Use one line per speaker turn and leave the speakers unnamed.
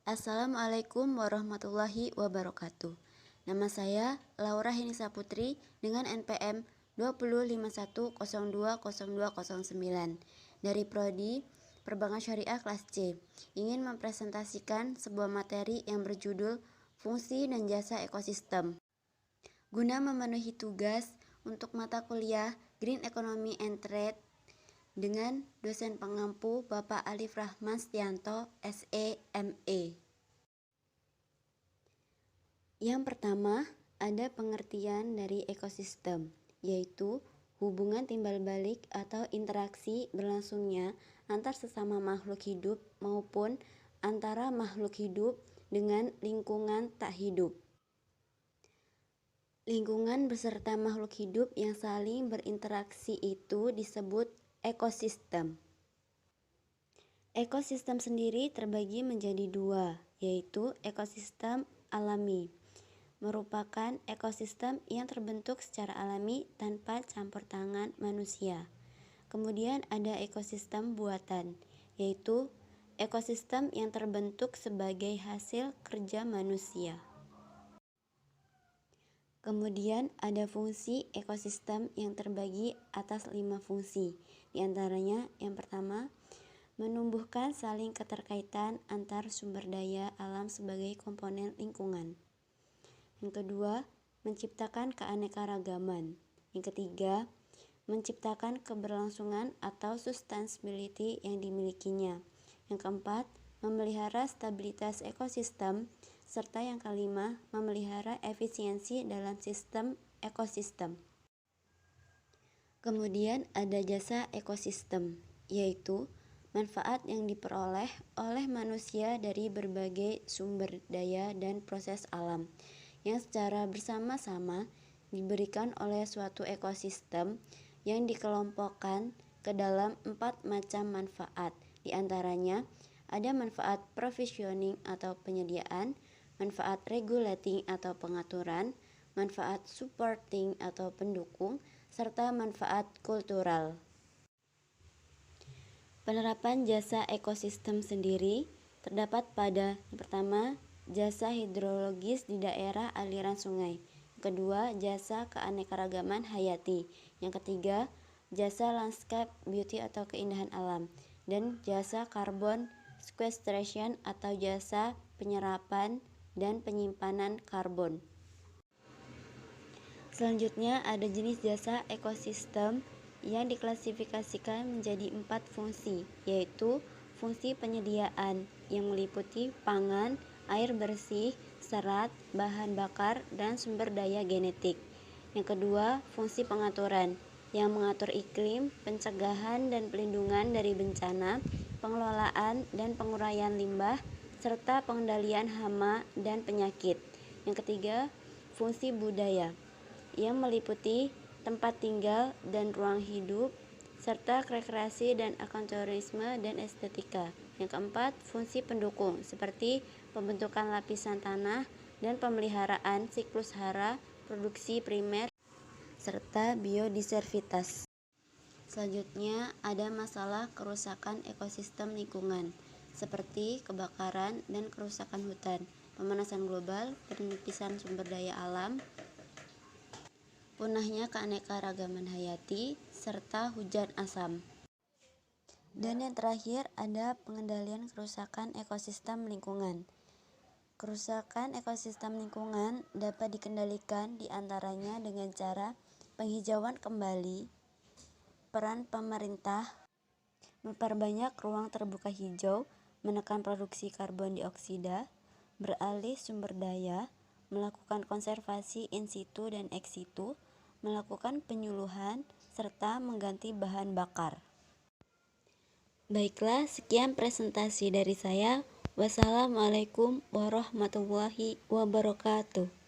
Assalamualaikum warahmatullahi wabarakatuh. Nama saya Laura Henisa Putri dengan NPM 2051020209 dari Prodi Perbankan Syariah kelas C. Ingin mempresentasikan sebuah materi yang berjudul Fungsi dan Jasa Ekosistem. Guna memenuhi tugas untuk mata kuliah Green Economy and Trade dengan dosen pengampu Bapak Alif Rahman Setianto, SE, ME. Yang pertama, ada pengertian dari ekosistem, yaitu hubungan timbal balik atau interaksi berlangsungnya antar sesama makhluk hidup maupun antara makhluk hidup dengan lingkungan tak hidup. Lingkungan beserta makhluk hidup yang saling berinteraksi itu disebut ekosistem. Ekosistem sendiri terbagi menjadi dua, yaitu ekosistem alami, merupakan ekosistem yang terbentuk secara alami tanpa campur tangan manusia. Kemudian ada ekosistem buatan, yaitu ekosistem yang terbentuk sebagai hasil kerja manusia. Kemudian ada fungsi ekosistem yang terbagi atas 5 fungsi. Di antaranya yang pertama, menumbuhkan saling keterkaitan antar sumber daya alam sebagai komponen lingkungan. Yang kedua, menciptakan keanekaragaman. Yang ketiga, menciptakan keberlangsungan atau sustainability yang dimilikinya. Yang keempat, memelihara stabilitas ekosistem. Serta yang kelima, memelihara efisiensi dalam sistem ekosistem. Kemudian ada jasa ekosistem, yaitu manfaat yang diperoleh oleh manusia dari berbagai sumber daya dan proses alam yang secara bersama-sama diberikan oleh suatu ekosistem yang dikelompokkan ke dalam 4 macam manfaat. Di antaranya ada manfaat provisioning atau penyediaan, manfaat regulating atau pengaturan, manfaat supporting atau pendukung, serta manfaat kultural. Penerapan jasa ekosistem sendiri terdapat pada yang pertama, jasa hidrologis di daerah aliran sungai. Yang kedua, jasa keanekaragaman hayati. Yang ketiga, jasa landscape beauty atau keindahan alam. Dan jasa carbon sequestration atau jasa penyerapan dan penyimpanan karbon. Selanjutnya ada jenis jasa ekosistem yang diklasifikasikan menjadi 4 fungsi, yaitu fungsi penyediaan yang meliputi pangan, air bersih, serat, bahan bakar, dan sumber daya genetik. Yang kedua, fungsi pengaturan yang mengatur iklim, pencegahan dan pelindungan dari bencana, pengelolaan dan penguraian limbah, serta pengendalian hama dan penyakit. Yang ketiga, fungsi budaya yang meliputi tempat tinggal dan ruang hidup, serta rekreasi dan ekoturisme dan estetika. Yang keempat, fungsi pendukung seperti pembentukan lapisan tanah dan pemeliharaan siklus hara, produksi primer, serta biodiversitas. Selanjutnya ada masalah kerusakan ekosistem lingkungan seperti kebakaran dan kerusakan hutan, pemanasan global, penipisan sumber daya alam, punahnya keanekaragaman hayati, serta hujan asam. Dan yang terakhir ada pengendalian kerusakan ekosistem lingkungan. Kerusakan ekosistem lingkungan dapat dikendalikan diantaranya dengan cara penghijauan kembali, peran pemerintah, memperbanyak ruang terbuka hijau, menekan produksi karbon dioksida, beralih sumber daya, melakukan konservasi in situ dan ex situ, melakukan penyuluhan, serta mengganti bahan bakar. Baiklah, sekian presentasi dari saya. Wassalamualaikum warahmatullahi wabarakatuh.